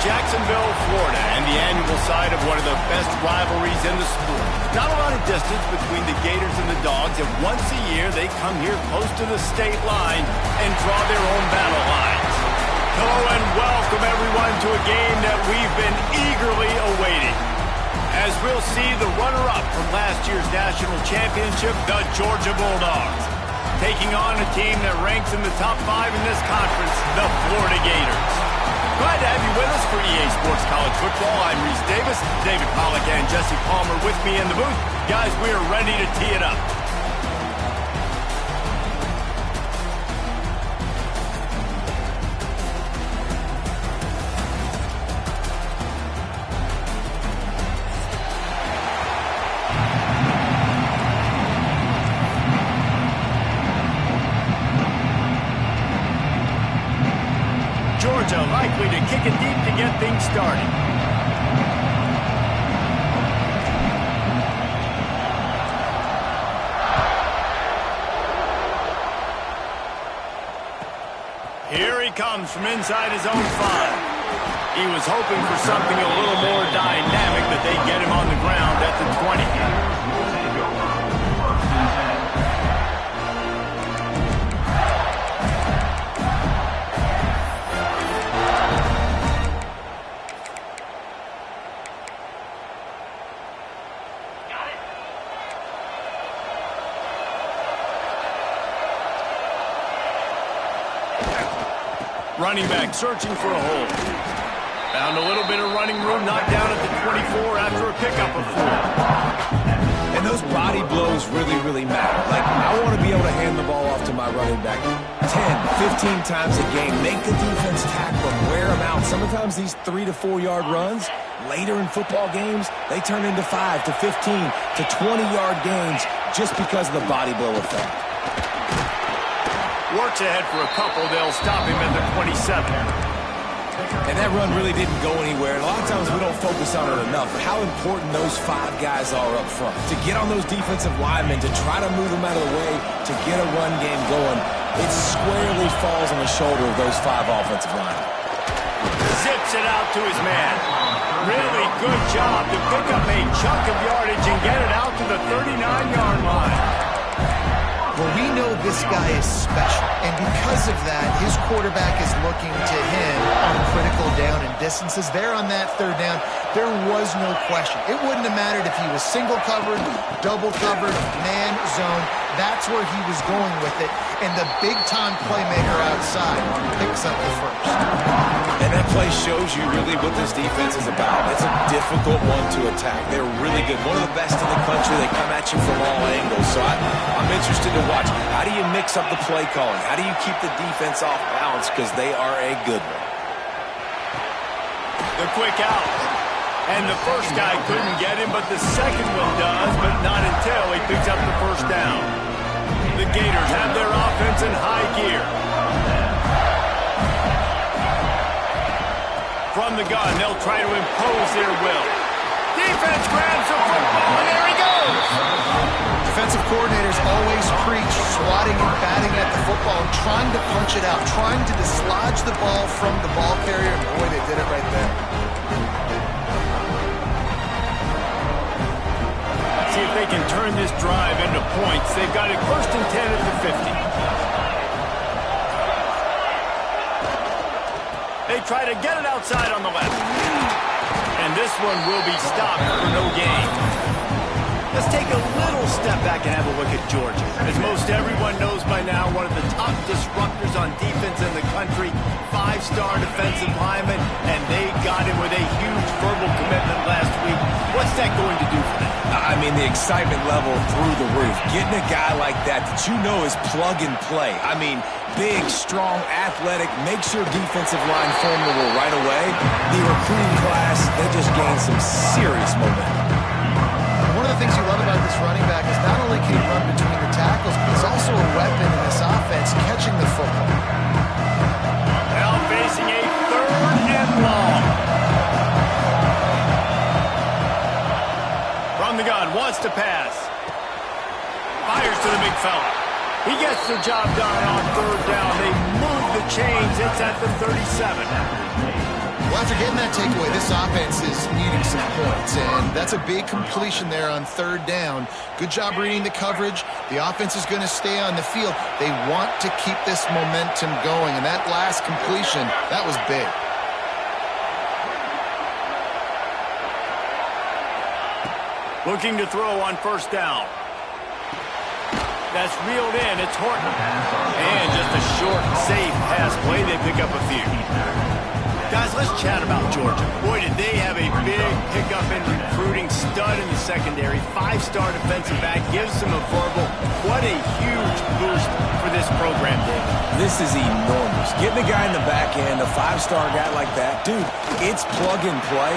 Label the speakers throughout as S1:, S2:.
S1: Jacksonville, Florida, and the annual site of one of the best rivalries in the sport. Not a lot of distance between the Gators and the Dogs, and once a year they come here close to the state line and draw their own battle lines. Hello and welcome everyone to a game that we've been eagerly awaiting. As we'll see the runner-up from last year's national championship, the Georgia Bulldogs, taking on a team that ranks in the top 5 in this conference, the Florida Gators. Glad to have you with us for EA Sports College Football. I'm Reese Davis, David Pollack and Jesse Palmer with me in the booth. Guys, we are ready to tee it up. Georgia likely to kick it deep to get things started. Here he comes from inside his own 5. He was hoping for something a little more dynamic, that they get him on the ground at the 20. Running back searching for a hole. Found a little bit of running room, knocked down at the 24 after a pickup of 4.
S2: And those body blows really matter. Like, I want to be able to hand the ball off to my running back 10, 15 times a game. Make the defense tackle them, wear them out. Sometimes these 3 to 4 yard runs, later in football games, they turn into 5 to 15 to 20 yard gains just because of the body blow effect.
S1: Works ahead for a couple. They'll stop him at the 27.
S2: And that run really didn't go anywhere. And a lot of times we don't focus on it enough. How important those 5 guys are up front. To get on those defensive linemen, to try to move them out of the way, to get a run game going, it squarely falls on the shoulder of those 5 offensive linemen.
S1: Zips it out to his man. Really good job to pick up a chunk of yardage and get it out to the 39-yard line.
S3: Well, we know this guy is special, and because of that, his quarterback is looking to him on critical down and distances. There on that 3rd down, there was no question. It wouldn't have mattered if he was single covered, double covered, man, zone. That's where he was going with it, and the big-time playmaker outside picks up the first.
S2: And that play shows you really what this defense is about. It's a difficult one to attack. They're really good. One of the best in the country. They come at you from all angles. So I'm interested to watch. How do you mix up the play calling? How do you keep the defense off balance? Because they are a good one.
S1: The quick out. And the first guy couldn't get him, but the second one does, but not until he picks up the first down. The Gators have their offense in high gear. From the gun, they'll try to impose their will. Defense grabs the football, and there he goes!
S3: Defensive coordinators always preach swatting and batting at the football and trying to punch it out, trying to dislodge the ball from the ball carrier, and boy, they did it right there.
S1: See if they can turn this drive into points. They've got it 1st and 10 at the 50. They try to get it outside on the left. And this one will be stopped for no gain. Let's take a little step back and have a look at Georgia. As most everyone knows by now, one of the top disruptors on defense in the country, 5-star defensive lineman, and they got him with a huge verbal commitment last week. What's that going to do for them?
S2: I mean, the excitement level through the roof. Getting a guy like that you know is plug and play. I mean, big, strong, athletic, makes your defensive line formidable right away. The recruiting class, they just gained some serious momentum.
S3: One of the things you love about this running back is not only can he run between the tackles, but he's also a weapon in this offense, catching the football.
S1: Now facing a 3rd and long. From the gun, wants to pass. Fires to the big fella. He gets the job done on 3rd down. They move the chains. It's at the 37.
S3: Well, after getting that takeaway, this offense is needing some points, and that's a big completion there on third down. Good job reading the coverage. The offense is going to stay on the field. They want to keep this momentum going, and that last completion, that was big.
S1: Looking to throw on first down. That's reeled in. It's Horton. And just a short, safe pass play. They pick up a few. Guys, let's chat about Georgia. Boy, did they have a big pickup in recruiting. Stud in the secondary. 5-star defensive back. Gives them a verbal. What a huge boost for this program, David.
S2: This is enormous. Getting a guy in the back end, a 5-star guy like that. Dude, it's plug and play.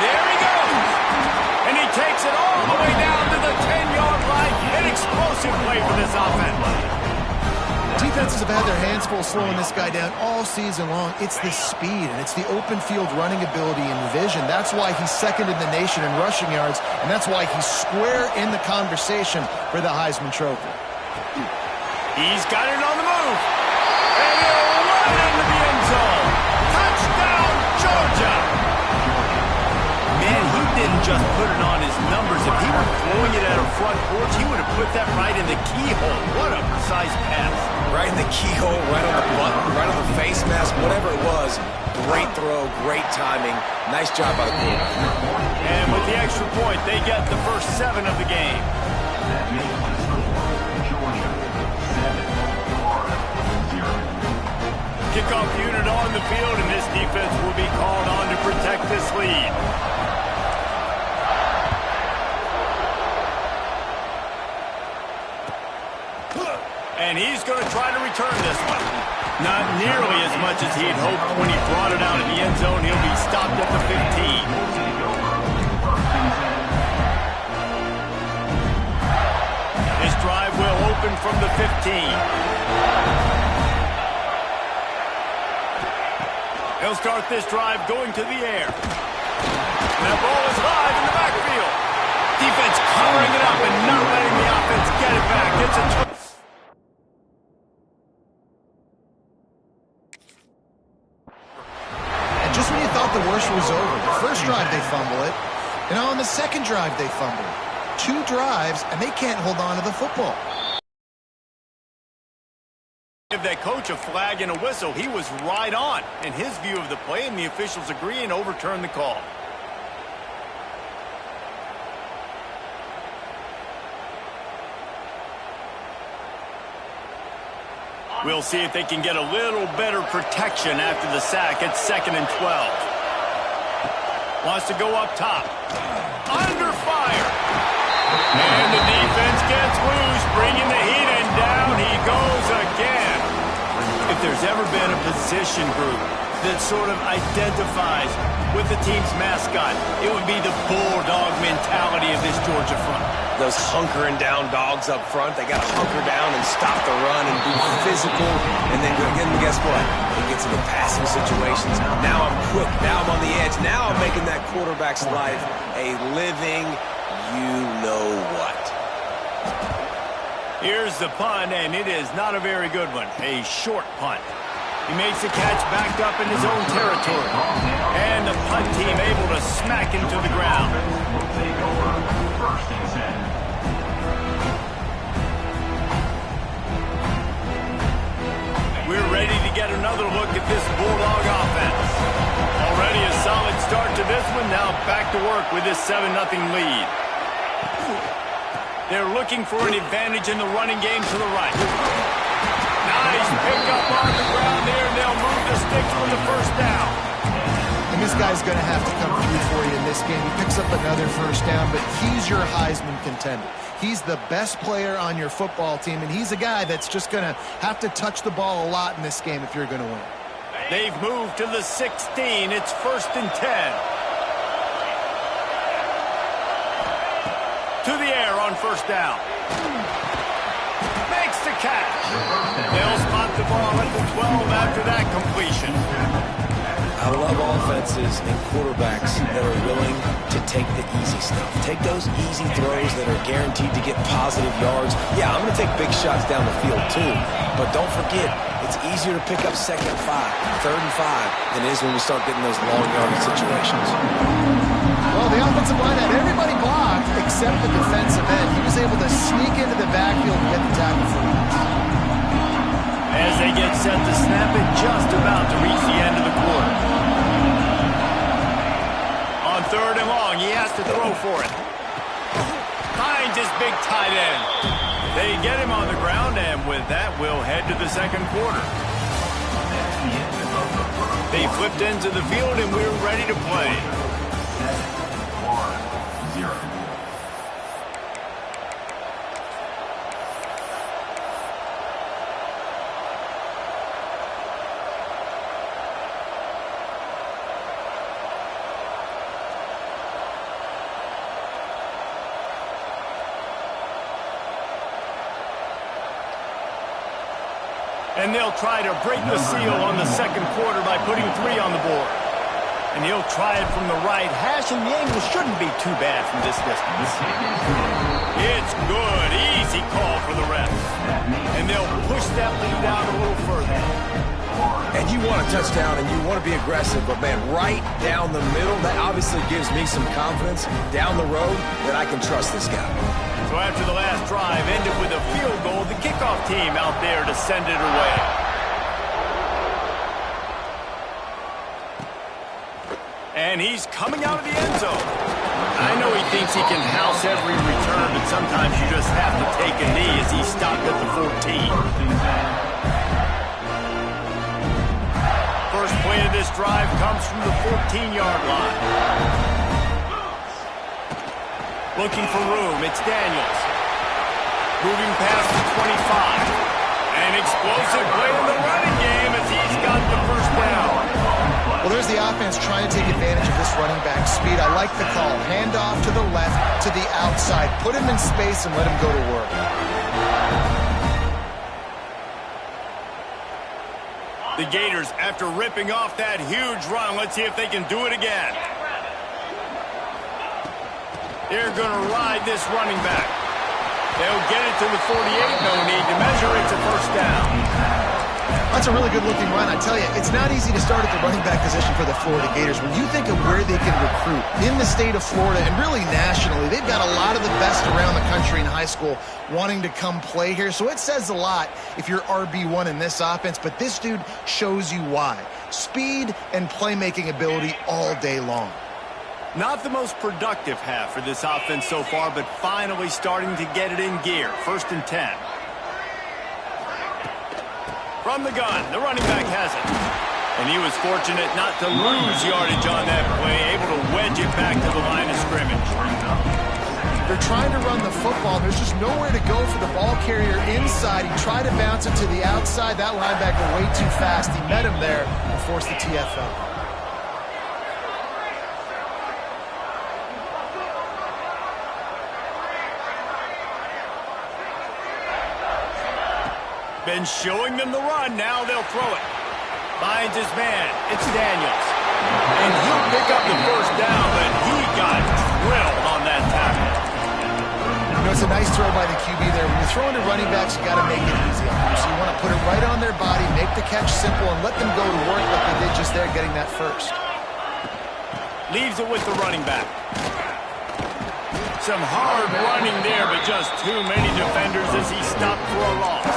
S1: There he goes. And he takes it all the way down to the 10-yard line. An explosive play for this offense.
S3: Defenses have had their hands full slowing this guy down all season long. It's the speed, and it's the open field running ability and vision. That's why he's second in the nation in rushing yards, and that's why he's square in the conversation for the Heisman Trophy.
S1: He's got it on the move. And he'll run into the end zone. Touchdown, Georgia! Man, he didn't just put it on his numbers. If he were throwing it at a front porch, he would have put that right in the keyhole. What a precise pass.
S2: Right in the keyhole, right on the button, right on the face mask, whatever it was. Great throw, great timing. Nice job by the quarterback.
S1: And with the extra point, they get the first 7 of the game. Kickoff unit on the field, and this defense will be called on to protect this lead. And he's going to try to return this one. Not nearly as much as he'd hoped when he brought it out in the end zone. He'll be stopped at the 15. This drive will open from the 15. He'll start this drive going to the air. And that ball is live in the backfield. Defense covering it up and not letting the offense get it back. It's a
S3: Just when you thought the worst was over, the first drive they fumble it, and on the second drive they fumble it. 2 drives, and they can't hold on to the football.
S1: Give that coach a flag and a whistle. He was right on in his view of the play, and the officials agree and overturn the call. We'll see if they can get a little better protection after the sack. It's 2nd and 12. Wants to go up top. Under fire. And the defense gets loose, bringing the heat, and down he goes again. If there's ever been a position group that sort of identifies with the team's mascot, it would be the bulldog mentality of this Georgia front.
S2: Those hunkering down dogs up front, they got to hunker down and stop the run and be physical. And then guess what? It gets into passing situations. Now I'm quick. Now I'm on the edge. Now I'm making that quarterback's life a living you-know-what.
S1: Here's the punt, and it is not a very good one. A short punt. He makes the catch backed up in his own territory. And the punt team able to smack him to the ground. We're ready to get another look at this Bulldog offense. Already a solid start to this one. Now back to work with this 7-0 lead. They're looking for an advantage in the running game to the right. Nice pickup on the ground there, and they'll move the sticks for the first down.
S3: And this guy's going to have to come through for you in this game. He picks up another first down, but he's your Heisman contender. He's the best player on your football team, and he's a guy that's just going to have to touch the ball a lot in this game if you're going to win.
S1: They've moved to the 16. It's 1st and 10. To the air on first down. Makes the catch. They'll spot the ball at the 12 after that completion.
S2: I love offenses and quarterbacks that are willing to take the easy stuff. Take those easy throws that are guaranteed to get positive yards. Yeah, I'm going to take big shots down the field too, but don't forget, It's easier to pick up 2nd and 5, 3rd and 5 than it is when we start getting those long yardage situations.
S3: Well, the offensive line had everybody blocked except the defensive end. He was able to sneak into the backfield and get the tackle for him.
S1: As they get set to snap it, just about to reach the end of the quarter. On 3rd and long, he has to throw for it. Finds his big tight end. They get him on the ground, and with that, we'll head to the 2nd quarter. They flipped into the field, and we're ready to play.
S4: 1-0.
S1: And they'll try to break the seal on the 2nd quarter by putting 3 on the board. And he'll try it from the right hash, and the angle shouldn't be too bad from this distance. It's good. Easy call for the ref. And they'll push that lead out a little further.
S2: And you want a touchdown, and you want to be aggressive, but, man, right down the middle, that obviously gives me some confidence down the road that I can trust this guy.
S1: So after the last drive ended with a field goal, the kickoff team out there to send it away. And he's coming out of the end zone. I know he thinks he can house every return, but sometimes you just have to take a knee as he stopped at the 14. First play of this drive comes from the 14-yard line. Looking for room, it's Daniels. Moving past the 25. An explosive play in the running game as he's got the first down.
S3: Well, there's the offense trying to take advantage of this running back speed. I like the call. Hand off to the left, to the outside. Put him in space and let him go to work.
S1: The Gators, after ripping off that huge run, let's see if they can do it again. They're going to ride this running back. They'll get it to the 48. No need to measure. It's a first down.
S3: That's a really good-looking run. I tell you, it's not easy to start at the running back position for the Florida Gators. When you think of where they can recruit in the state of Florida and really nationally, they've got a lot of the best around the country in high school wanting to come play here. So it says a lot if you're RB1 in this offense, but this dude shows you why. Speed and playmaking ability all day long.
S1: Not the most productive half for this offense so far, but finally starting to get it in gear. 1st and 10. From the gun, the running back has it. And he was fortunate not to lose yardage on that play, able to wedge it back to the line of scrimmage.
S3: They're trying to run the football. There's just nowhere to go for the ball carrier inside. He tried to bounce it to the outside. That linebacker way too fast. He met him there and forced the TFL.
S1: Been showing them the run. Now they'll throw it. Finds his man. It's Daniels. And he'll pick up the first down, but he got drilled on that tackle.
S3: You know, it's a nice throw by the QB there. When you're throwing to running backs, you got to make it easy on them. So you want to put it right on their body, make the catch simple, and let them go to work like they did just there getting that first.
S1: Leaves it with the running back. Some hard running there, but just too many defenders as he stopped for a loss.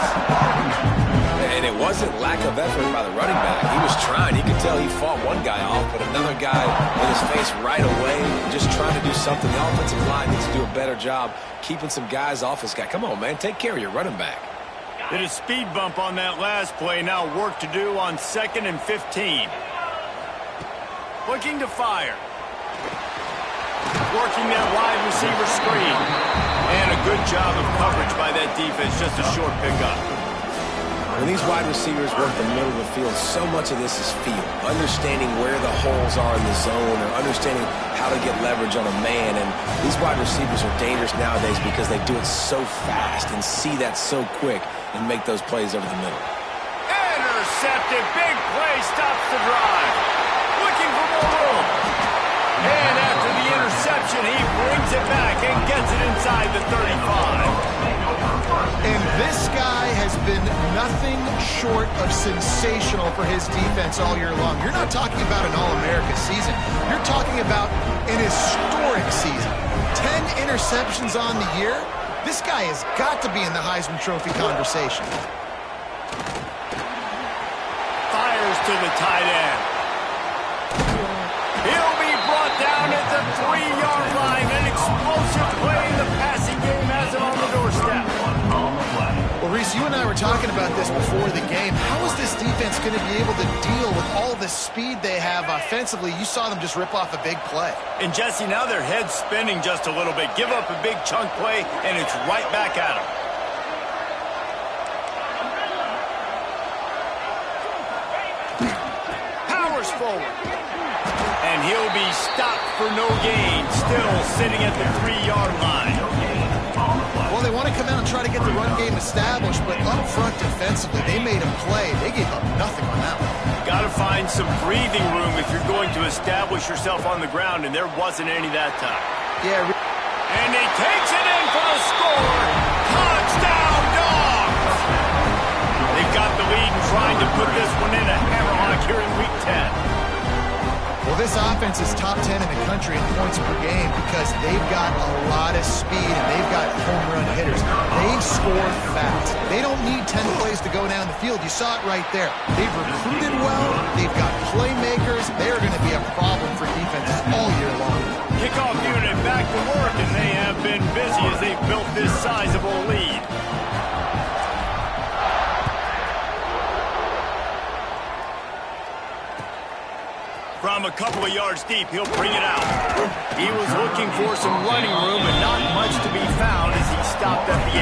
S2: And it wasn't lack of effort by the running back. He was trying. You could tell he fought one guy off, but another guy in his face right away, just trying to do something. The offensive line needs to do a better job keeping some guys off this guy. Come on, man. Take care of your running back.
S1: Did a speed bump on that last play. Now work to do on 2nd and 15. Looking to fire. Working that wide receiver screen. And a good job of coverage by that defense. Just a short pickup.
S2: When these wide receivers work the middle of the field, so much of this is feel. Understanding where the holes are in the zone or understanding how to get leverage on a man. And these wide receivers are dangerous nowadays because they do it so fast and see that so quick and make those plays over the middle.
S1: Intercepted. Big play. Stops the drive. Looking for more room. And after the interception, he brings it back and gets it inside the 35.
S3: And this guy has has been nothing short of sensational for his defense all year long. You're not talking about an All-America season. You're talking about an historic season. 10 interceptions on the year. This guy has got to be in the Heisman Trophy conversation.
S1: Fires to the tight end. He'll be brought down at the 3-yard line. An explosive play. The passing game has him on the doorstep.
S3: Well, Reese, you and I were talking about this before the game. How is this defense going to be able to deal with all the speed they have offensively? You saw them just rip off a big play.
S1: And, Jesse, now their head's spinning just a little bit. Give up a big chunk play, and it's right back at them. Powers forward. And he'll be stopped for no gain. Still sitting at the 3-yard line.
S3: Well, they want to come out and try to get the run game established, but up front defensively, they made a play. They gave up nothing on that one.
S1: Got to find some breathing room if you're going to establish yourself on the ground, and there wasn't any that time.
S3: Yeah.
S1: And he takes it in for the score. Touchdown, Dogs! They've got the lead and trying to put this one in a hammerlock here in Week 10.
S3: Well, this offense is top 10 in the country in points per game because they've got a lot of speed and they've got home run hitters. They score fast. They don't need 10 plays to go down the field. You saw it right there. They've recruited well. They've got playmakers. They're going to be a problem for defenses all year long.
S1: Kickoff unit back to work, and they have been busy as they've built this sizable lead. From a couple of yards deep, he'll bring it out. He was looking for some running room, but not much to be found as he stopped at the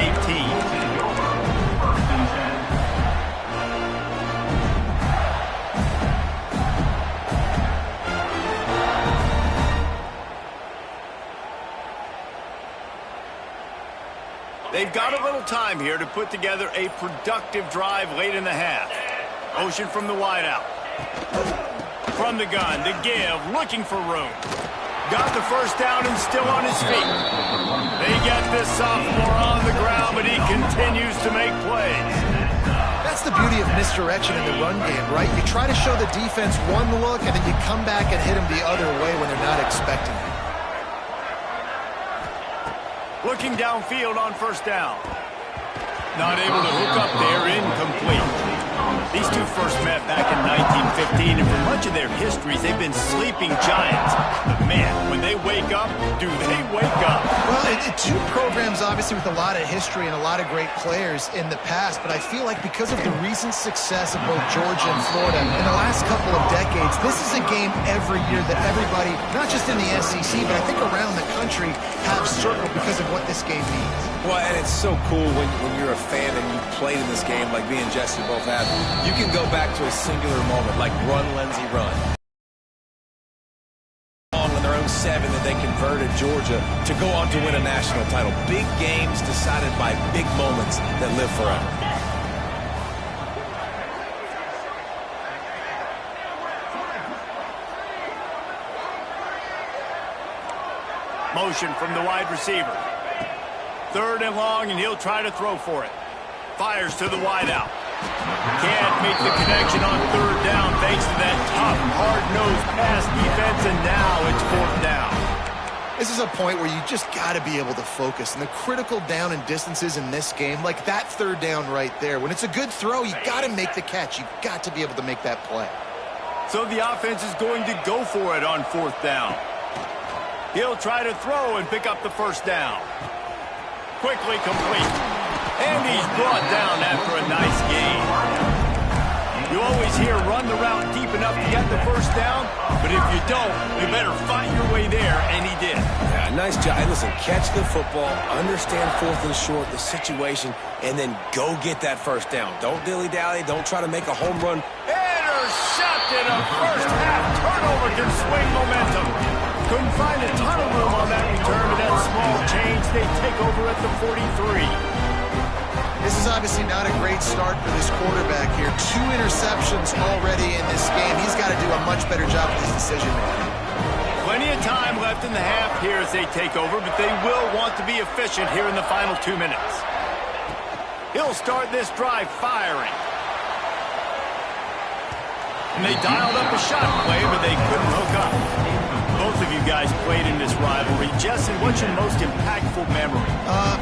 S1: 18. They've got a little time here to put together a productive drive late in the half. Motion from the wideout. From the gun, to give, looking for room. Got the first down and still on his feet. They get this sophomore on the ground, but he continues to make plays.
S3: That's the beauty of misdirection in the run game, right? You try to show the defense one look, and then you come back and hit them the other way when they're not expecting it.
S1: Looking downfield on first down. Not able to hook up there, incomplete. These two first met back in 1915, and for much of their histories, they've been sleeping giants. But man, when they wake up, do they wake up?
S3: Well, two programs obviously with a lot of history and a lot of great players in the past, but I feel like because of the recent success of both Georgia and Florida in the last couple of decades, this is a game every year that everybody, not just in the SEC, but I think around the country, have circled because of what this game means.
S2: Well, and it's so cool when you're a fan and you played in this game like me and Jesse both have. You can go back to a singular moment like run, Lindsey, run. On their own 7 that they converted Georgia to go on to win a national title. Big games decided by big moments that live forever.
S1: Motion from the wide receiver. 3rd and long, and he'll try to throw for it. Fires to the wideout. Can't make the connection on 3rd down thanks to that tough, hard-nosed pass defense, and now it's 4th down.
S3: This is a point where you just got to be able to focus. And the critical down and distances in this game, like that 3rd down right there, when it's a good throw, you got to make the catch. You got to be able to make that play.
S1: So the offense is going to go for it on 4th down. He'll try to throw and pick up the 1st down. Quickly complete. And he's brought down after a nice gain. You always hear run the route deep enough to get the 1st down, but if you don't, you better fight your way there, and he did.
S2: Yeah, nice job. Hey, listen, catch the football, understand 4th and short, the situation, and then go get that 1st down. Don't dilly-dally. Don't try to make a home run.
S1: Intercepted. A first-half turnover can swing momentum. Couldn't find a ton of room on that return to that small change. They take over at the 43.
S3: This is obviously not a great start for this quarterback here. 2 interceptions already in this game. He's got to do a much better job with his decision-making.
S1: Plenty of time left in the half here as they take over, but they will want to be efficient here in the final 2 minutes. He'll start this drive firing. And they dialed up a shot play, but they couldn't hook up. Both of you guys played in this rivalry. Justin, what's your most impactful memory?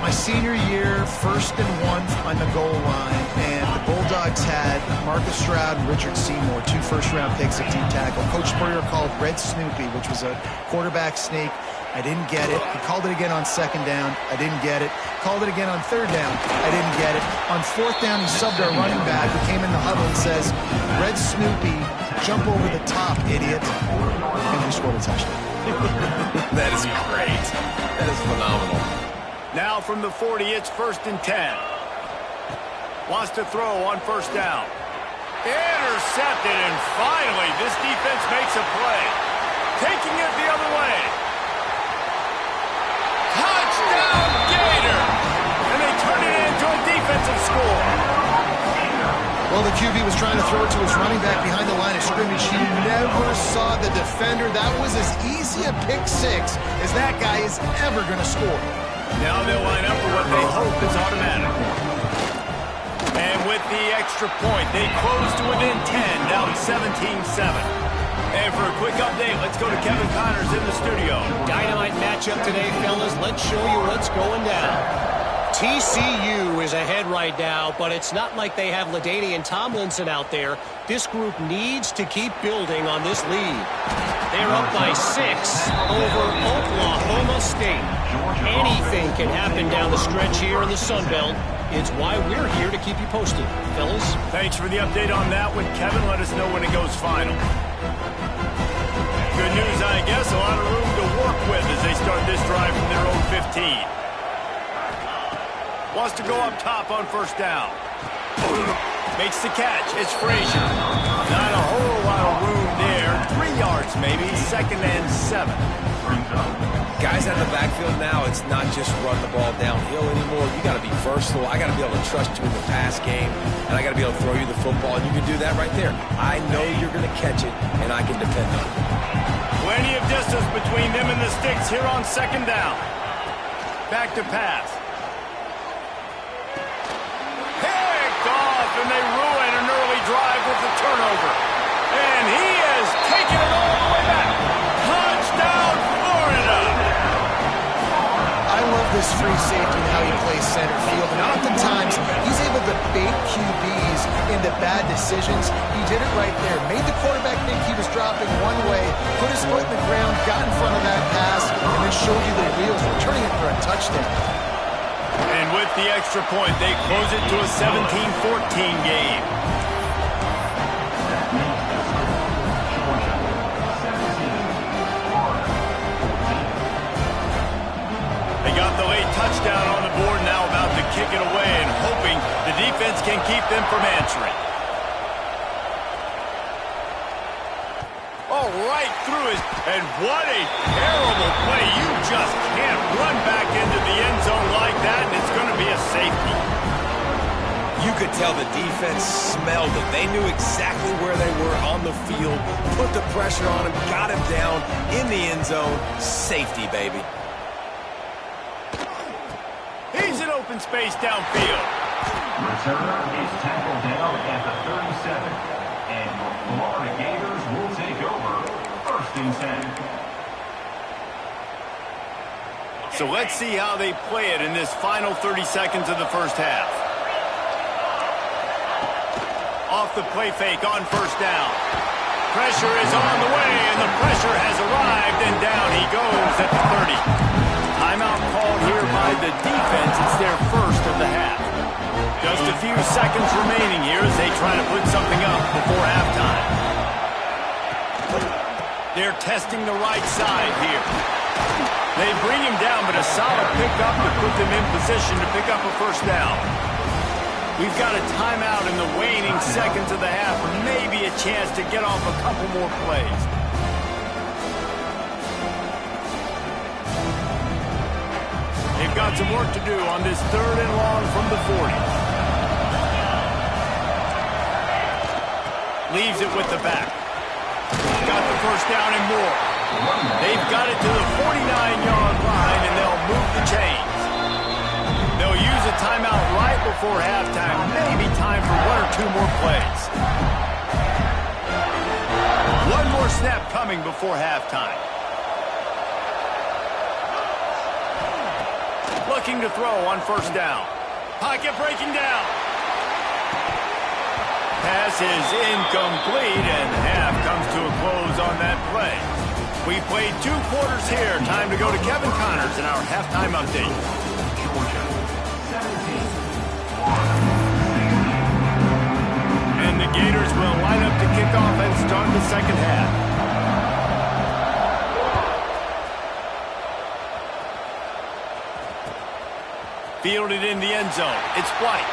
S3: My senior year, 1st and 1 on the goal line, and the Bulldogs had Marcus Stroud and Richard Seymour, 2 first-round picks at deep tackle. Coach Spurrier called Red Snoopy, which was a quarterback sneak. I didn't get it. He called it again on 2nd down. I didn't get it. Called it again on 3rd down. I didn't get it. On 4th down, he subbed our running back who came in the huddle and says, Red Snoopy, jump over the top, idiot. And we scored a touchdown.
S2: That is great. That is phenomenal.
S1: Now from the 40, it's 1st and 10. Wants to throw on 1st down. Intercepted, and finally this defense makes a play. Taking it the other way. Touchdown, Gator! And they turn it into a defensive score.
S3: Well, the QB was trying to throw it to his running back behind the line of scrimmage. He never saw the defender. That was as easy a pick 6 as that guy is ever going to score.
S1: Now they'll line up for what they hope is automatic. And with the extra point, they close to within 10, down 17-7. And for a quick update, let's go to Kevin Connors in the studio.
S4: Dynamite matchup today, fellas. Let's show you what's going down. TCU is ahead right now, but it's not like they have LaDainian Tomlinson out there. This group needs to keep building on this lead. They're up by 6 over Oklahoma State. Anything can happen down the stretch here in the Sun Belt. It's why we're here to keep you posted, fellas.
S1: Thanks for the update on that one, Kevin. Let us know when it goes final. Good news, I guess. A lot of room to work with as they start this drive from their own 15. Wants to go up top on 1st down. Makes the catch. It's Frazier. Not a whole lot of room there. 3 yards maybe. 2nd and 7.
S2: Guys out of the backfield now, it's not just run the ball downhill anymore. You got to be versatile. I got to be able to trust you in the pass game, and I got to be able to throw you the football, and you can do that right there. I know you're going to catch it, and I can depend on it.
S1: Plenty of distance between them and the sticks here on 2nd down. Back to pass. And they ruin an early drive with the turnover. And he is taking it all the way back. Touchdown, Florida!
S3: I love this free safety and how he plays center field. And oftentimes, he's able to bait QBs into bad decisions. He did it right there. Made the quarterback think he was dropping one way, put his foot in the ground, got in front of that pass, and then showed you the wheels, returning it for a touchdown.
S1: And with the extra point, they close it to a 17-14 game. They got the late touchdown on the board, now about to kick it away and hoping the defense can keep them from answering. Oh, right through his, and what a terrible play. You just can't run back into the end zone like that, and it's going to be a safety.
S2: You could tell the defense smelled it. They knew exactly where they were on the field, put the pressure on him, got him down in the end zone. Safety, baby.
S1: He's in open space downfield.
S5: Returner is tackled down at the 37. And the Florida Gators will take over 1st and 10.
S1: So let's see how they play it in this final 30 seconds of the first half. Off the play fake on 1st down. Pressure is on the way, and the pressure has arrived, and down he goes at the 30. Timeout called here by the defense. It's their first of the half. Just a few seconds remaining here as they try to put something up before halftime. They're testing the right side here. They bring him down, but a solid pickup to put them in position to pick up a 1st down. We've got a timeout in the waning seconds of the half, or maybe a chance to get off a couple more plays. They've got some work to do on this 3rd and long from the 40. Leaves it with the back. Got the 1st down and more. They've got it to the 49-yard line, and they'll move the chains. They'll use a timeout right before before halftime. Maybe time for one or two more plays. One more snap coming before halftime. Looking to throw on first down. Pocket breaking down. Pass is incomplete, and half comes to a close on that play. We played 2 quarters here. Time to go to Kevin Connors in our halftime update. And the Gators will line up to kick off and start the second half. Fielded in the end zone. It's White.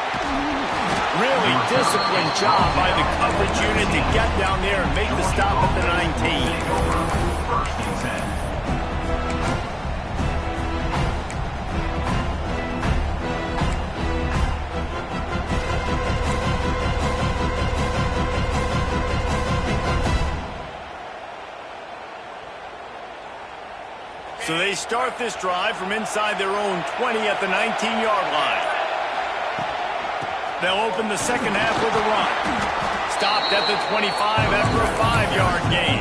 S1: Really disciplined job by the coverage unit to get down there and make the stop at the 19. So they start this drive from inside their own 20 at the 19-yard line. They'll open the second half with a run. Stopped at the 25 after a 5-yard gain.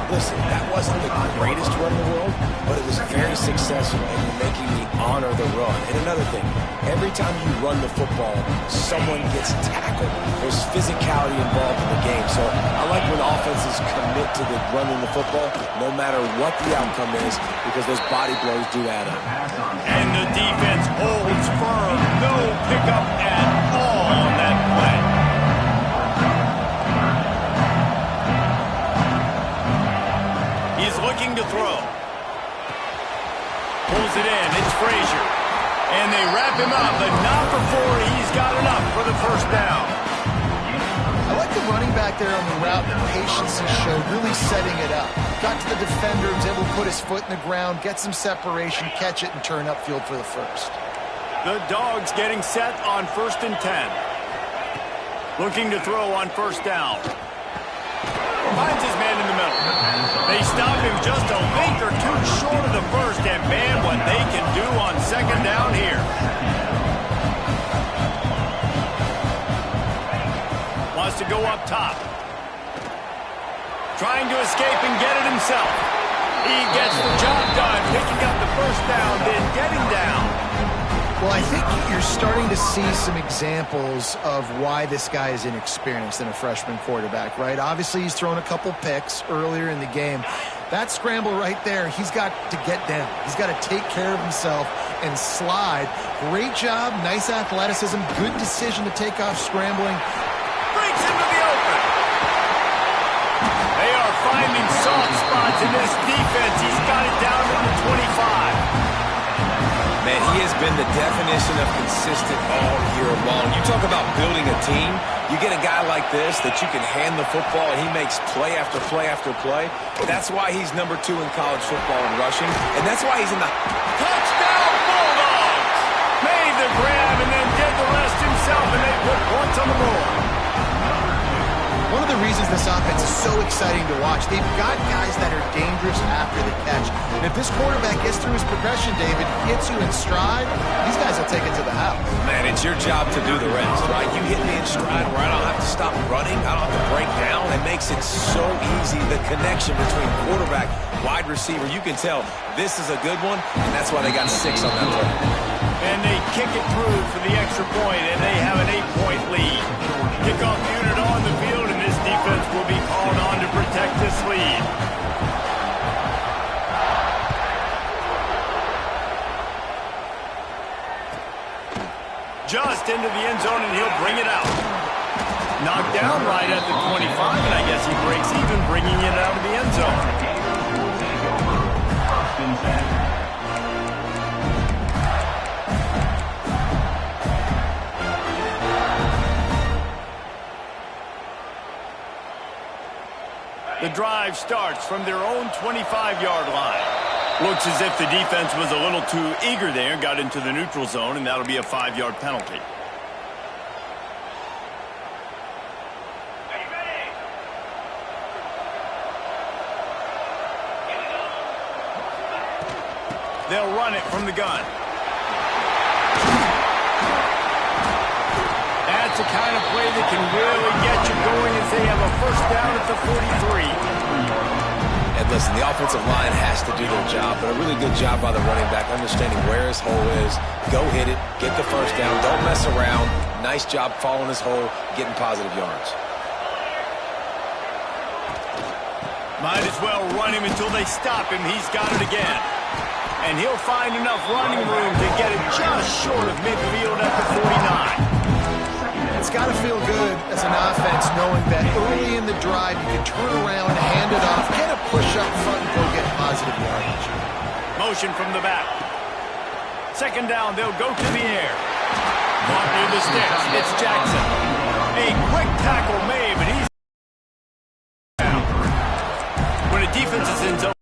S2: Listen, that wasn't the greatest run in the world, but it was very successful in making me honor the run. And another thing, every time you run the football, someone gets tackled. There's physicality involved in the game. So I like when offenses commit to the running the football, no matter what the outcome is, because those body blows do add up.
S1: And the defense holds firm. No pickup at all on that play. He's looking to throw. Pulls it in. It's Frazier. And they wrap him up, but not before he's got enough for the first down.
S3: I like the running back there on the route, the patience he showed, really setting it up. Got to the defender, was able to put his foot in the ground, get some separation, catch it, and turn upfield for the first.
S1: The Dogs getting set on 1st and 10. Looking to throw on first down. Finds his man in the middle. They stop him just a link or two short of the first, and man, what they can do on second down here. Wants to go up top. Trying to escape and get it himself. He gets the job done, picking up the first down, then getting down.
S3: Well, I think you're starting to see some examples of why this guy is inexperienced in a freshman quarterback, right? Obviously, he's thrown a couple picks earlier in the game. That scramble right there, he's got to get down. He's got to take care of himself and slide. Great job, nice athleticism, good decision to take off scrambling.
S1: Breaks into the open. They are finding soft spots in this defense. He's got it down to the 25.
S2: Man, he has been the definition of consistent all year long. You talk about building a team, you get a guy like this that you can hand the football and he makes play after play after play. That's why he's number 2 in college football in rushing, and that's why he's in the
S1: touchdown Bulldogs. Made the grab and then did the rest himself, and they put points on the board.
S3: One of the reasons this offense is so exciting to watch, they've got guys that are dangerous after the catch. And if this quarterback gets through his progression, David, hits you in stride, these guys will take it to the house.
S2: Man, it's your job to do the rest, right? You hit me in stride where I don't have to stop running, I don't have to break down. It makes it so easy, the connection between quarterback, wide receiver. You can tell this is a good one, and that's why they got 6 on that play.
S1: And they kick it through for the extra point, and they have an 8-point lead. Kickoff unit on the field, and this defense will be called on to protect this lead. Just into the end zone, and he'll bring it out. Knocked down right at the 25, and I guess he breaks even, bringing it out of the end zone. The drive starts from their own 25-yard line. Looks as if the defense was a little too eager there and got into the neutral zone, and that'll be a 5-yard penalty. They'll run it from the gun. the kind of play that can really get you going as they have a first down at the 43.
S2: And listen, the offensive line has to do their job, but a really good job by the running back understanding where his hole is. Go hit it, get the first down, don't mess around. Nice job following his hole, getting positive yards.
S1: Might as well run him until they stop him. He's got it again. And he'll find enough running room to get it just short of midfield at the 49.
S3: It's got to feel good as an offense knowing that early in the drive you can turn around, hand it off, get a push up front, and go get positive yardage.
S1: Motion from the back. Second down, they'll go to the air. Caught near the sticks. It's Jackson. A quick tackle made, but he's down. When a defense is in zone,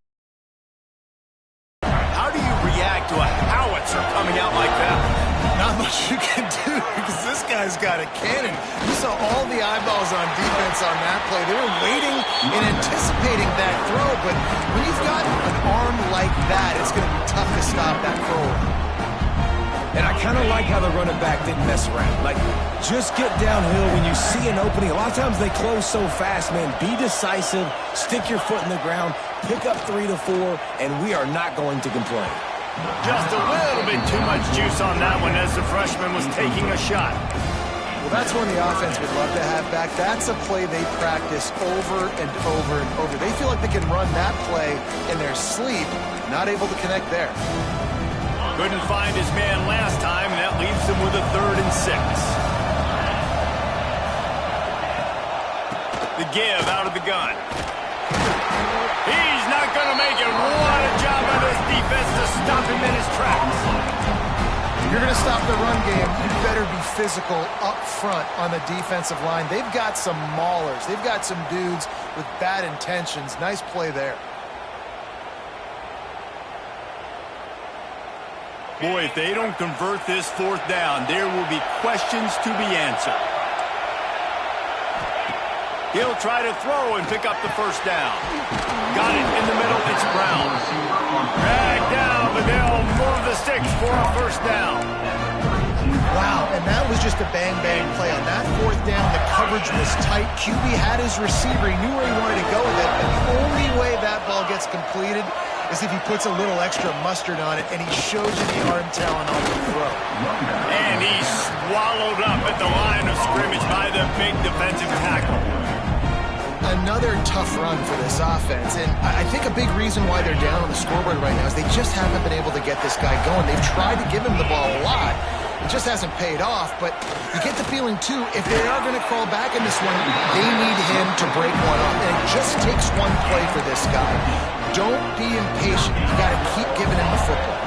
S1: how do you react to a howitzer coming out like that?
S3: Not much you can do because this guy's got a cannon. You saw all the eyeballs on defense on that play. They were waiting and anticipating that throw, but when you've got an arm like that, it's going to be tough to stop that throw.
S2: And I kind of like how the running back didn't mess around. Like, just get downhill when you see an opening. A lot of times they close so fast, man. Be decisive, stick your foot in the ground, pick up 3 to 4, and we are not going to complain.
S1: Just a little bit too much juice on that one as the freshman was taking a shot.
S3: Well, that's one the offense would love to have back. That's a play they practice over and over and over. They feel like they can run that play in their sleep, not able to connect there.
S1: Couldn't find his man last time, and that leaves him with a 3rd and 6. The give out of the gun. He's not going to make it. What a job by this defense to stop him in his tracks.
S3: If you're going to stop the run game, you better be physical up front on the defensive line. They've got some maulers. They've got some dudes with bad intentions. Nice play there.
S1: Boy, if they don't convert this 4th down, there will be questions to be answered. He'll try to throw and pick up the first down. Got it in the middle. It's Brown. Dragged down, but they'll move the sticks for a first down.
S3: Wow, and that was just a bang-bang play. On that 4th down, the coverage was tight. QB had his receiver. He knew where he wanted to go with it, but the only way that ball gets completed is if he puts a little extra mustard on it, and he shows you the arm talent on the throw.
S1: And he's swallowed up at the line of scrimmage by the big defensive tackle.
S3: Another tough run for this offense, and I think a big reason why they're down on the scoreboard right now is they just haven't been able to get this guy going. They've tried to give him the ball a lot. It just hasn't paid off, but you get the feeling, too, if they are going to crawl back in this one, they need him to break one off, and it just takes one play for this guy. Don't be impatient. You got to keep giving him the football.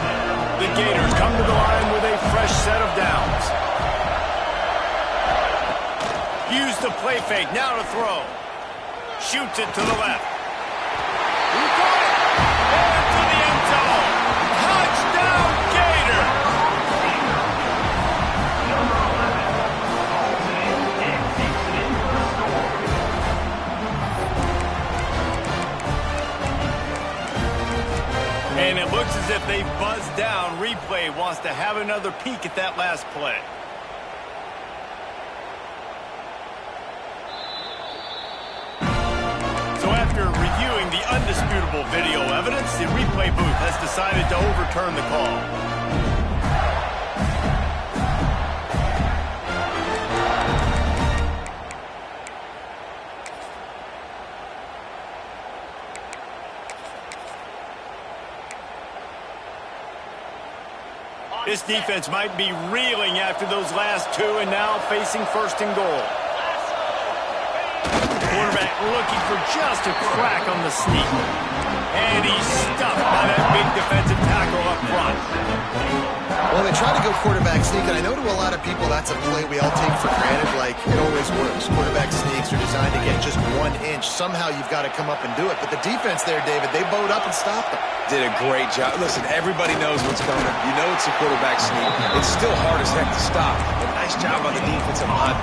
S1: The Gators come to the line with a fresh set of downs. Use the play fake, now to throw. Shoots it to the left. He got it! Into the end zone! Touchdown, Gator! And it looks as if they buzzed down. Replay wants to have another peek at that last play. So after reviewing the undisputable video evidence, the replay booth has decided to overturn the call. This defense might be reeling after those last 2 and now facing 1st and goal. Quarterback looking for just a crack on the sneak. And he's stuffed by that big defensive tackle up front.
S3: Well, they try to go quarterback sneak, and I know to a lot of people that's a play we all take for granted, like it always works. Quarterback sneaks are designed to get just 1 inch. Somehow you've got to come up and do it. But the defense there, David, they bowed up and stopped them.
S2: Did a great job. Listen, everybody knows what's coming. You know it's a quarterback sneak. It's still hard as heck to stop. But nice job on the defensive line.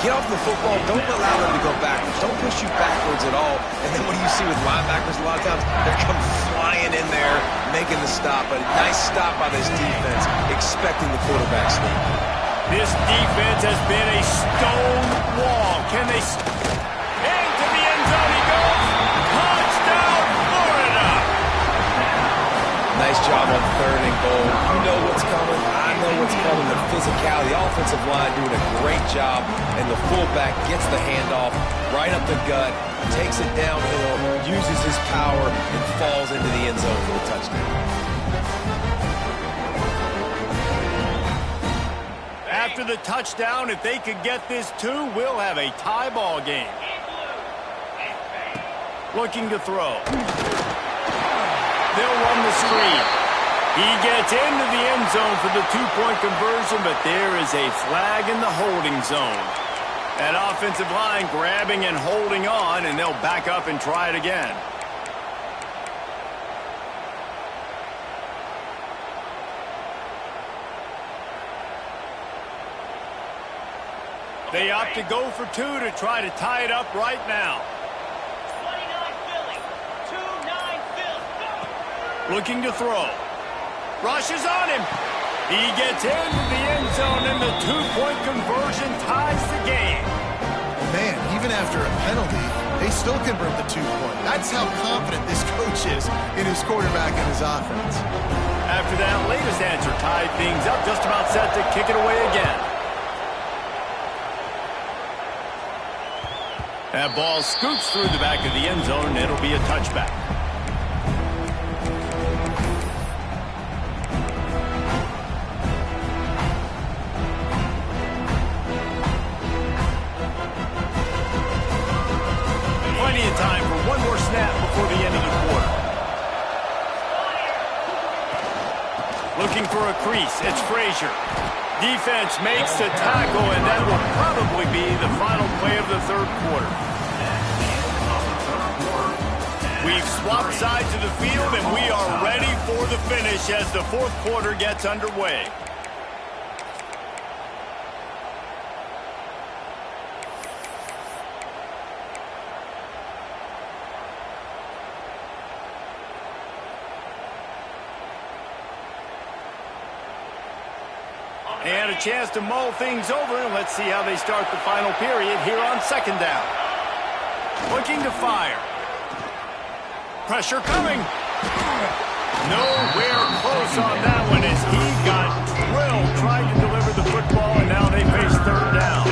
S2: Get off the football. Don't allow them to go backwards. Don't push you backwards at all. And then what do you see with linebackers a lot of times? They're come flying in there, making the stop. But a nice stop by this defense, expecting the quarterback sneak.
S1: This defense has been a stone wall. Can they... Into the end zone he goes. Touchdown, Florida!
S2: Nice job on 3rd and goal. You know what's coming. I know what's coming. The physicality, the offensive line doing a great job, and the fullback gets the handoff right up the gut, takes it downhill, uses his power, and falls into the end zone for the touchdown.
S1: After the touchdown, if they could get this too, we'll have a tie ball game. Looking to throw. They'll run the screen. He gets into the end zone for the 2-point conversion, but there is a flag in the holding zone. That offensive line grabbing and holding on, and they'll back up and try it again. They opt to go for 2 to try to tie it up right now.
S6: 29 Philly. 2-9 Philly.
S1: Looking to throw. Rushes on him. He gets into the end zone, and the 2-point conversion ties the game.
S3: Man, even after a penalty, they still convert the 2-point. That's how confident this coach is in his quarterback and his offense.
S1: After that latest answer tied things up, just about set to kick it away again. That ball scoots through the back of the end zone, and it'll be a touchback. Plenty of time for one more snap before the end of the quarter. Looking for a crease. It's Frazier. Defense makes the tackle, and that will probably be the final play of the 3rd quarter. We've swapped sides of the field, and we are ready for the finish as the 4th quarter gets underway. And a chance to mull things over, and let's see how they start the final period here on 2nd down. Looking to fire. Pressure coming. Nowhere close on that one as he got drilled trying to deliver the football, and now they face 3rd down.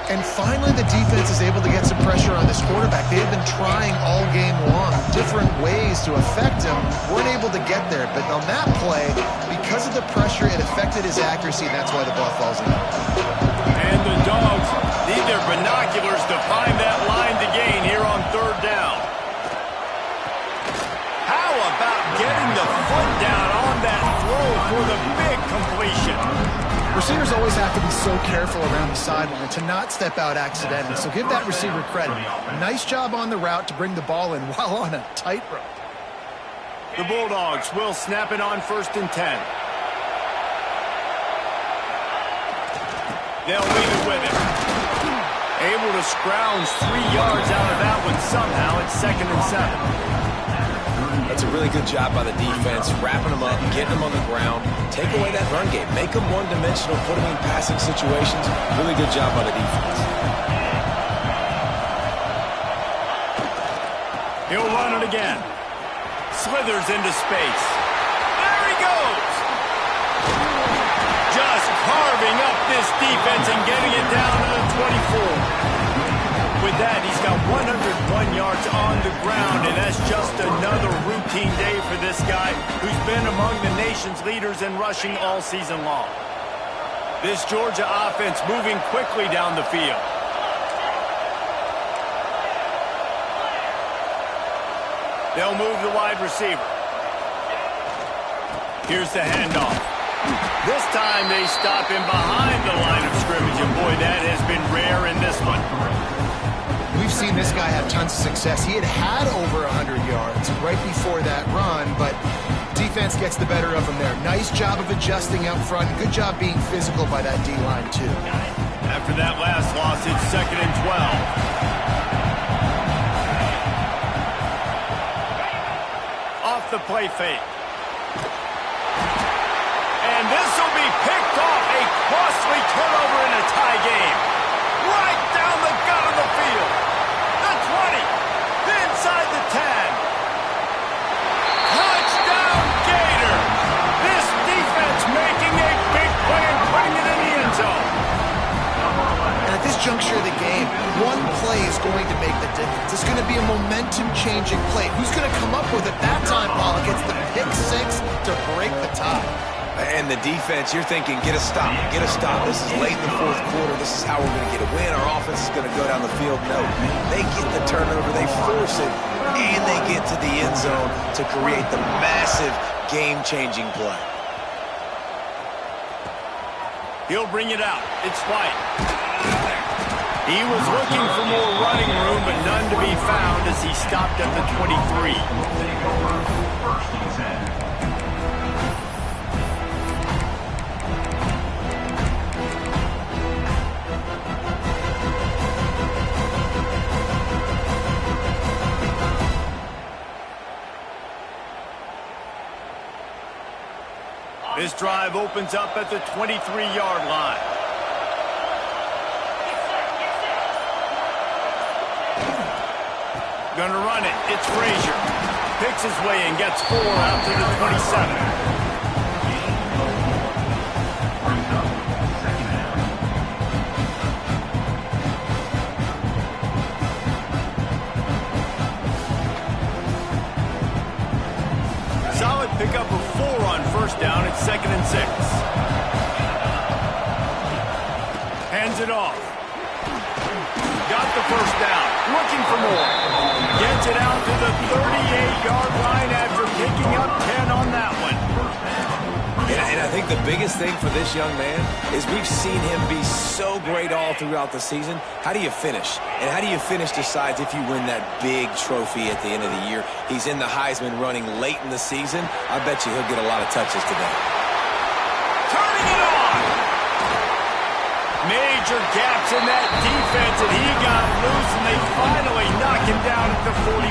S3: And finally, the defense is able to get some pressure on this quarterback. They have been trying all game long different ways to affect him. Weren't able to get there, but on that play, because of the pressure, it affected his accuracy, and that's why the ball falls in.
S1: And the Dogs need their binoculars to find that line to gain here on 3rd down. How about getting the foot down on that throw for the big completion?
S3: Receivers always have to be so careful around the sideline to not step out accidentally, so give that receiver credit. Nice job on the route to bring the ball in while on a tightrope.
S1: The Bulldogs will snap it on 1st and 10. They'll leave it with him. Able to scrounge 3 yards out of that one somehow. It's 2nd and 7.
S2: That's a really good job by the defense, wrapping them up, getting them on the ground, take away that run game, make them one-dimensional, put them in passing situations. Really good job by the defense.
S1: He'll run it again. Slithers into space. There he goes! Just carving up this defense and getting it down to the 24. With that, he's got 101 yards on the ground, and that's just another routine day for this guy who's been among the nation's leaders in rushing all season long. This Georgia offense moving quickly down the field. They'll move the wide receiver. Here's the handoff. This time they stop him behind the line of scrimmage, and boy, that has been rare in this one.
S3: We've seen this guy have tons of success. He had over 100 yards right before that run, but defense gets the better of him there. Nice job of adjusting up front. Good job being physical by that D-line, too.
S1: After that last loss, it's 2nd and 12. Off the play fake. And this will be picked off. A costly turnover in a tie game. Right down the gut of the field. The 20. Inside the 10. Touchdown, Gator. This defense making a big play and putting it in the end zone.
S3: And at this juncture of the game, one play is going to make the difference. It's going to be a momentum-changing play. Who's going to come up with it that time, Paul? Gets the pick six to break the tie.
S2: And the defense, you're thinking, get a stop, get a stop. This is late in the fourth quarter. This is how we're going to get a win. Our offense is going to go down the field. No, they get the turnover, they force it, and they get to the end zone to create the massive game-changing play.
S1: He'll bring it out. It's White. He was looking for more running room, but none to be found as he stopped at the 23.
S5: First and 10.
S1: This drive opens up at the 23-yard line. Gonna run it. It's Frazier. Picks his way and gets 4 out to the 27. Solid pickup of 4 on first down. It's 2nd and 6. Hands it off. Got the first down. Looking for more. Gets it out to the 38-yard line after picking up 10 on that one.
S2: And I think the biggest thing for this young man is we've seen him be so great all throughout the season. How do you finish? And how do you finish decides if you win that big trophy at the end of the year. He's in the Heisman running late in the season. I bet you he'll get a lot of touches today.
S1: Turning it on! Major gaps in that defense, and he got loose, and they finally knock him down at the 41.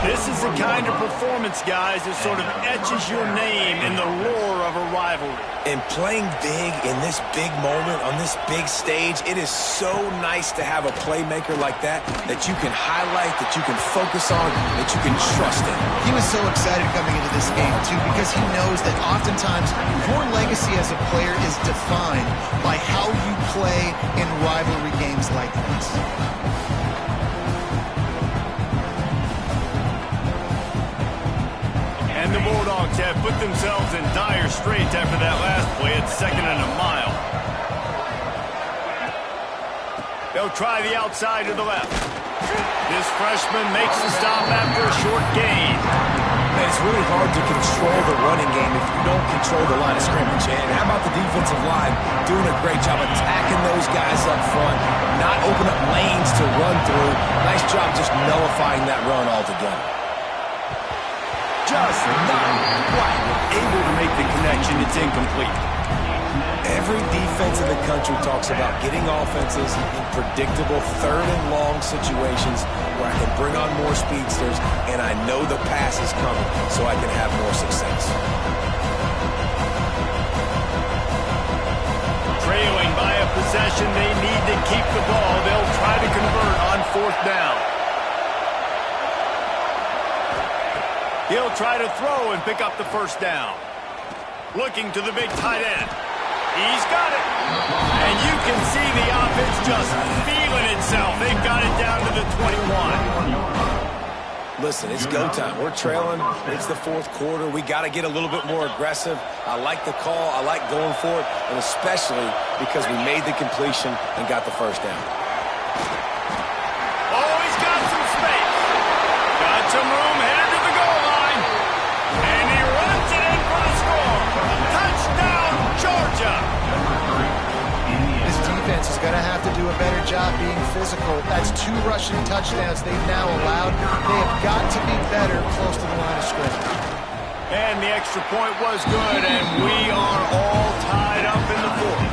S1: This is the kind of performance, guys, that sort of etches your name in the roar of a rivalry.
S2: And playing big in this big moment, on this big stage, it is so nice to have a playmaker like that you can highlight, that you can focus on, that you can trust in.
S3: He was so excited coming into this game, too, because he knows that oftentimes your legacy as a player is defined by how you play in rivalry games like this.
S1: And the Bulldogs have put themselves in dire straits after that last play. It's 2nd and a mile. They'll try the outside to the left. This freshman makes the stop after a short gain.
S2: Man, it's really hard to control the running game if you don't control the line of scrimmage. And how about the defensive line doing a great job attacking those guys up front, not open up lanes to run through. Nice job just nullifying that run altogether.
S1: Just not quite able to make the connection. It's incomplete.
S2: Every defense in the country talks about getting offenses in predictable 3rd and long situations where I can bring on more speedsters and I know the pass is coming so I can have more success.
S1: Trailing by a possession, they need to keep the ball. They'll try to convert on 4th down. He'll try to throw and pick up the first down. Looking to the big tight end. He's got it. And you can see the offense just feeling itself. They've got it down to the 21.
S2: Listen, it's go time. We're trailing. It's the 4th quarter. We got to get a little bit more aggressive. I like the call. I like going for it, and especially because we made the completion and got the first down.
S1: Oh, he's got some space. Got some room headed to the goal line. And he runs it in for the score. Touchdown, Georgia.
S3: This defense is going to have to do a better job being physical. That's 2 rushing touchdowns they've now allowed. They have got to be better close to the line of scrimmage.
S1: And the extra point was good, and we are all tied up in the 4th.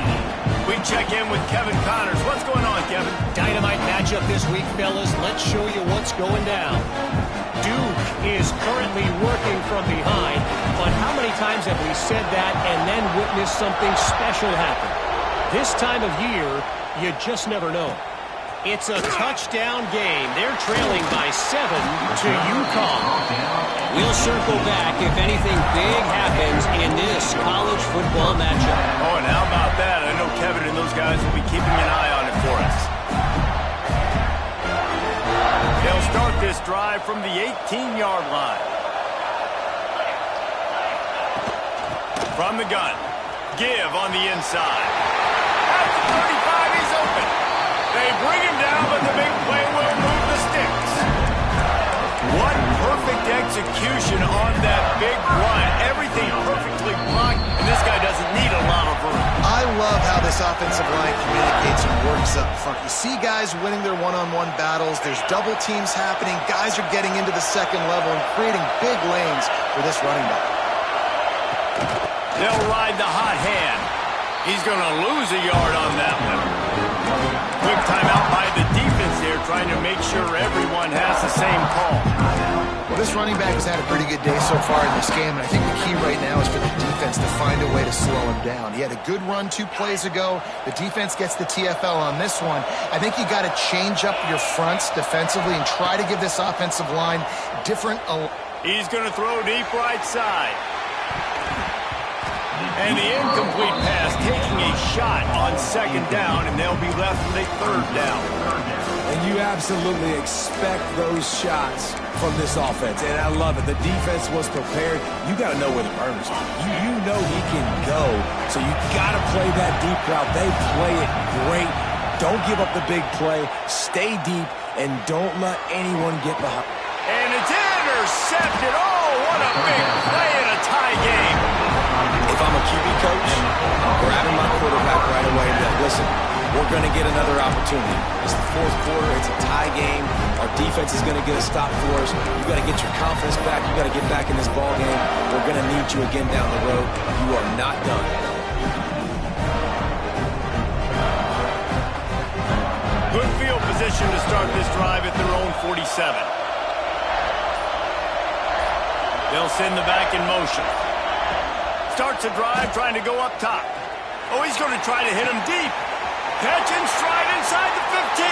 S1: We check in with Kevin Connors. What's going on, Kevin?
S4: Dynamite matchup this week, fellas. Let's show you what's going down. Duke is currently working from behind, but how many many times have we said that and then witnessed something special happen? This time of year, you just never know. It's a touchdown game. They're trailing by 7 to UConn. We'll circle back if anything big happens in this college football matchup.
S1: Oh, and how about that? I know Kevin and those guys will be keeping an eye on it for us. They'll start this drive from the 18-yard line. From the gun. Give on the inside. At the 35, he's open. They bring him down, but the big play will move the sticks. What perfect execution on that big run. Everything perfectly blocked, and this guy doesn't need a lot of room.
S3: I love how this offensive line communicates and works up front. You see guys winning their one-on-one battles. There's double teams happening. Guys are getting into the second level and creating big lanes for this running back.
S1: They'll ride the hot hand. He's going to lose a yard on that one. Quick timeout by the defense here, trying to make sure everyone has the same call.
S3: Well, this running back has had a pretty good day so far in this game, and I think the key right now is for the defense to find a way to slow him down. He had a good run 2 plays ago. The defense gets the TFL on this one. I think you got to change up your fronts defensively and try to give this offensive line different.
S1: He's going to throw deep right side. And the incomplete pass taking a shot on second down, and they'll be left with a third down.
S2: And you absolutely expect those shots from this offense, and I love it. The defense was prepared. You got to know where the burners are. You know he can go, so you got to play that deep route. They play it great. Don't give up the big play. Stay deep, and don't let anyone get behind.
S1: And it's intercepted. Oh, what a big play in a tie game.
S2: If I'm a QB coach, I'm grabbing my quarterback right away and be like, listen, we're going to get another opportunity. It's the fourth quarter. It's a tie game. Our defense is going to get a stop for us. You got to get your confidence back. You got to get back in this ball game. We're going to need you again down the road. You are not done.
S1: Good field position to start this drive at their own 47. They'll send the back in motion. Starts a drive trying to go up top. Oh, he's going to try to hit him deep. Catch and stride inside the 15.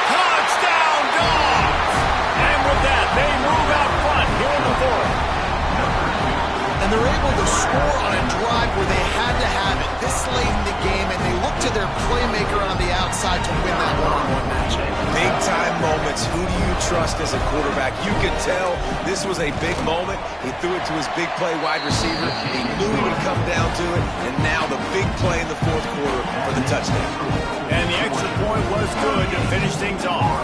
S1: Touchdown, Dogs! And with that, they move out front here in the fourth.
S3: And they're able to score on a drive where they had to have it this late in the game, and they look to their playmaker on the outside to win that one-on-one matchup.
S2: Big-time moments. Who do you trust as a quarterback? You could tell this was a big moment. He threw it to his big play wide receiver. He knew he would come down to it, and now the big play in the fourth quarter for the touchdown.
S1: And the extra point was good to finish things off.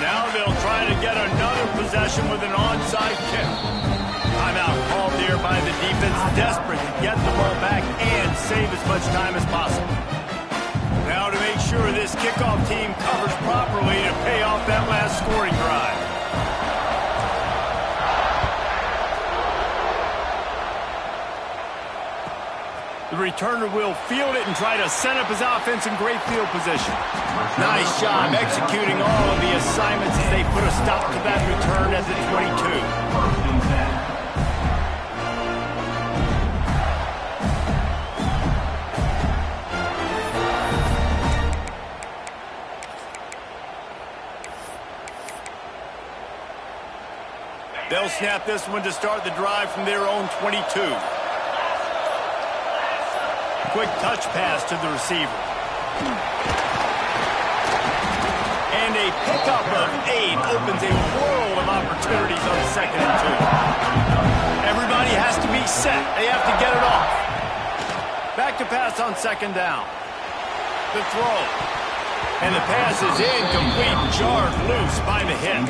S1: Now they'll try to get another possession with an onside kick. Timeout called here by the defense, desperate to get the ball back and save as much time as possible. Now to make sure this kickoff team covers properly to pay off that last scoring drive. The returner will field it and try to set up his offense in great field position. Nice job executing all of the assignments as they put a stop to that return at the 22. They'll snap this one to start the drive from their own 22. Quick touch pass to the receiver. And a pickup of 8 opens a world of opportunities on the 2nd and 2. Everybody has to be set. They have to get it off. Back to pass on 2nd down. The throw. And the pass is incomplete, jarred loose by the hit.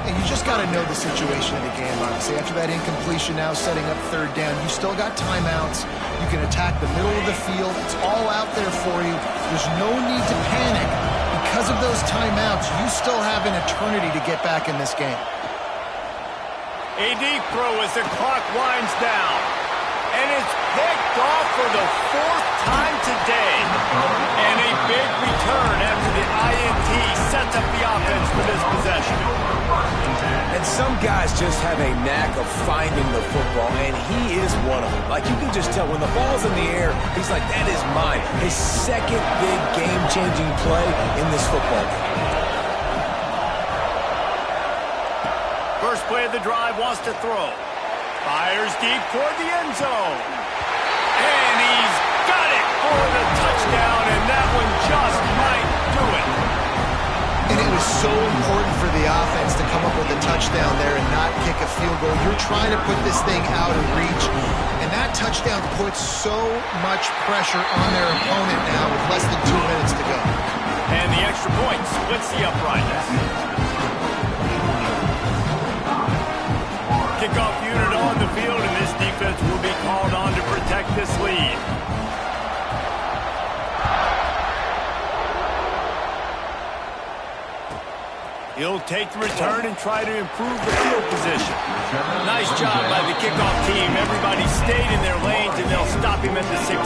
S3: And you just got to know the situation of the game, obviously. After that incompletion now setting up 3rd down, you still got timeouts. You can attack the middle of the field. It's all out there for you. There's no need to panic. Because of those timeouts, you still have an eternity to get back in this game.
S1: A deep throw as the clock winds down. And it's picked off for the 4th time today. And a big return after the INT sets up the offense for this possession.
S2: guys just have a knack of finding the football, and he is one of them. Like, you can just tell when the ball's in the air, he's like, that is mine. His second big game-changing play in this football game.
S1: First play of the drive, wants to throw. Fires deep toward the end zone. And he's got it for the touchdown, and that one just might do it.
S3: And it was so important for the offense to come up with a touchdown there and not kick a field goal. You're trying to put this thing out of reach, and that touchdown puts so much pressure on their opponent now with less than 2 minutes to go.
S1: And the extra point splits the uprightness. Kickoff unit on the field, and this defense will be called on to protect this lead. He'll take the return and try to improve the field position. Nice job by the kickoff team. Everybody stayed in their lanes, and they'll stop him at the 16.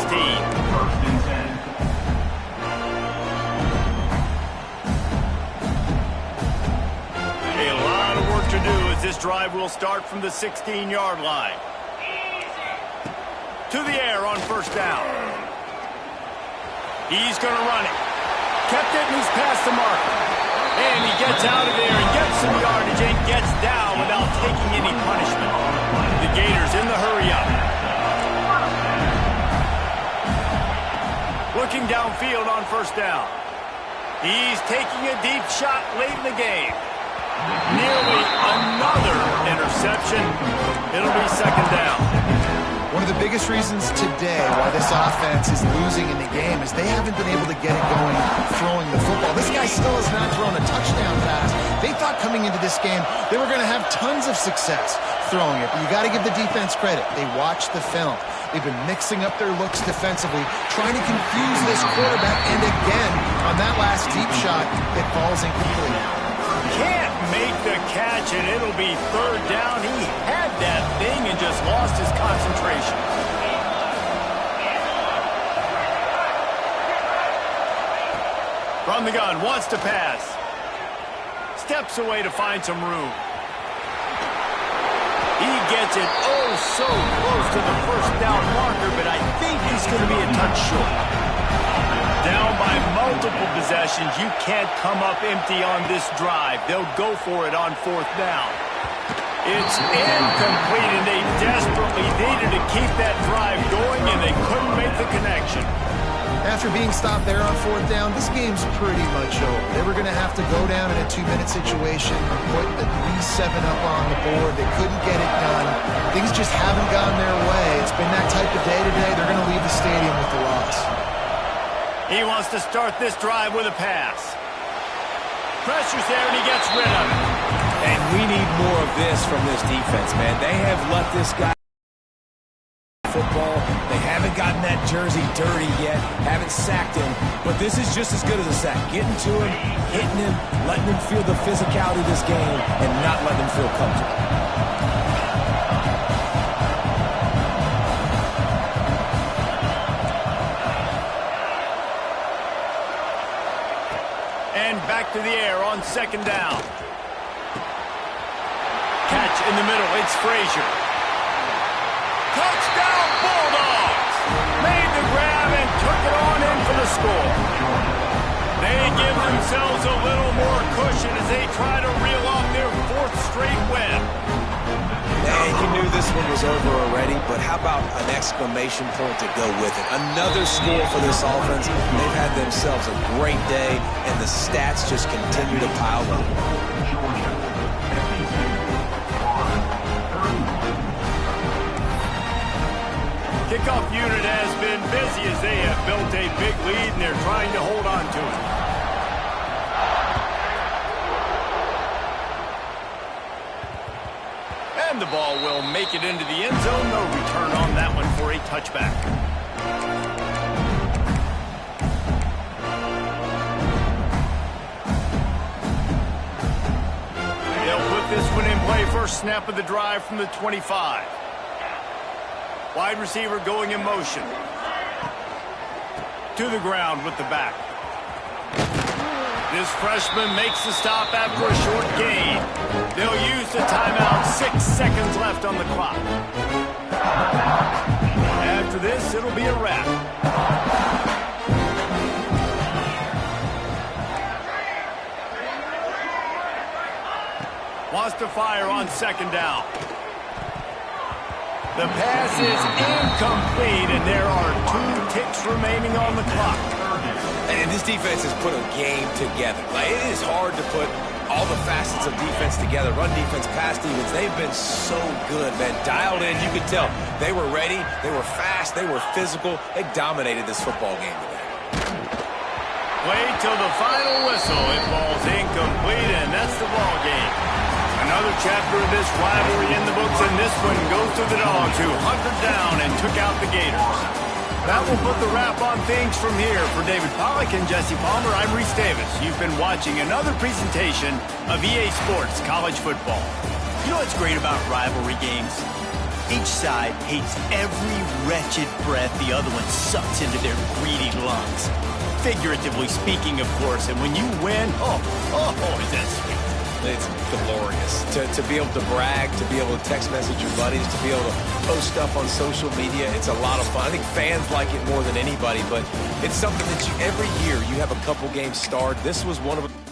S5: First and 10.
S1: A lot of work to do as this drive will start from the 16-yard line. To the air on first down. He's going to run it. Kept it, and he's past the marker. And he gets out of there and gets some yardage and gets down without taking any punishment. The Gators in the hurry-up. Looking downfield on first down. He's taking a deep shot late in the game. Nearly another interception. It'll be second down.
S3: One of the biggest reasons today why this offense is losing in the game is they haven't been able to get it going throwing the football. This guy still has not thrown a touchdown pass. They thought coming into this game they were going to have tons of success throwing it. But you got to give the defense credit. They watched the film. They've been mixing up their looks defensively, trying to confuse this quarterback. And again, on that last deep shot, it falls incomplete.
S1: Can't make the catch, and it'll be third down. He had that thing and just lost his concentration. From the gun, wants to pass. Steps away to find some room. He gets it oh so close to the first down marker, but I think he's going to be a touch short. Down by multiple possessions, you can't come up empty on this drive. They'll go for it on fourth down. It's incomplete, and they desperately needed to keep that drive going, and they couldn't make the connection.
S3: After being stopped there on fourth down, this game's pretty much over. They were going to have to go down in a 2-minute situation, put at least 7 up on the board. They couldn't get it done. Things just haven't gone their way. It's been that type of day today. They're going to leave the stadium with the loss.
S1: He wants to start this drive with a pass. Pressure's there, and he gets rid of it.
S2: And we need more of this from this defense, man. They have let this guy football. They haven't gotten that jersey dirty yet, haven't sacked him, but this is just as good as a sack. Getting to him, hitting him, letting him feel the physicality of this game, and not letting him feel comfortable.
S1: And back to the air on second down. Catch in the middle, it's Frazier. Touchdown Bulldogs! Made the grab and took it on in for the score. They give themselves a little more cushion as they try to reel off their 4th straight win.
S2: And you knew this one was over already, but how about an exclamation point to go with it? Another score for this offense. They've had themselves a great day, and the stats just continue to pile up.
S1: Kickoff unit has been busy as they have built a big lead, and they're trying to hold on to it. And the ball will make it into the end zone. No return on that one for a touchback. They'll put this one in play. First snap of the drive from the 25. Wide receiver going in motion. To the ground with the back. This freshman makes the stop after a short gain. They'll use the timeout. 6 seconds left on the clock. After this, it'll be a wrap. Wants to fire on second down. The pass is incomplete, and there are 2 ticks remaining on the clock.
S2: And this defense has put a game together. Like, it is hard to put all the facets of defense together. Run defense, pass defense, they've been so good, man. Dialed in, you could tell. They were ready, they were fast, they were physical. They dominated this football game today.
S1: Wait till the final whistle. It falls incomplete, and that's the ball game. Another chapter of this rivalry in the books, and this one goes to the Dogs, who hunkered down and took out the Gators. That will put the wrap on things from here. For David Pollack and Jesse Palmer, I'm Reese Davis. You've been watching another presentation of EA Sports College Football.
S7: You know what's great about rivalry games? Each side hates every wretched breath the other one sucks into their greedy lungs. Figuratively speaking, of course, and when you win, is that sweet.
S2: It's glorious to be able to brag, to be able to text message your buddies, to be able to post stuff on social media. It's a lot of fun. I think fans like it more than anybody, but it's something that every year you have a couple games starred. This was one of them.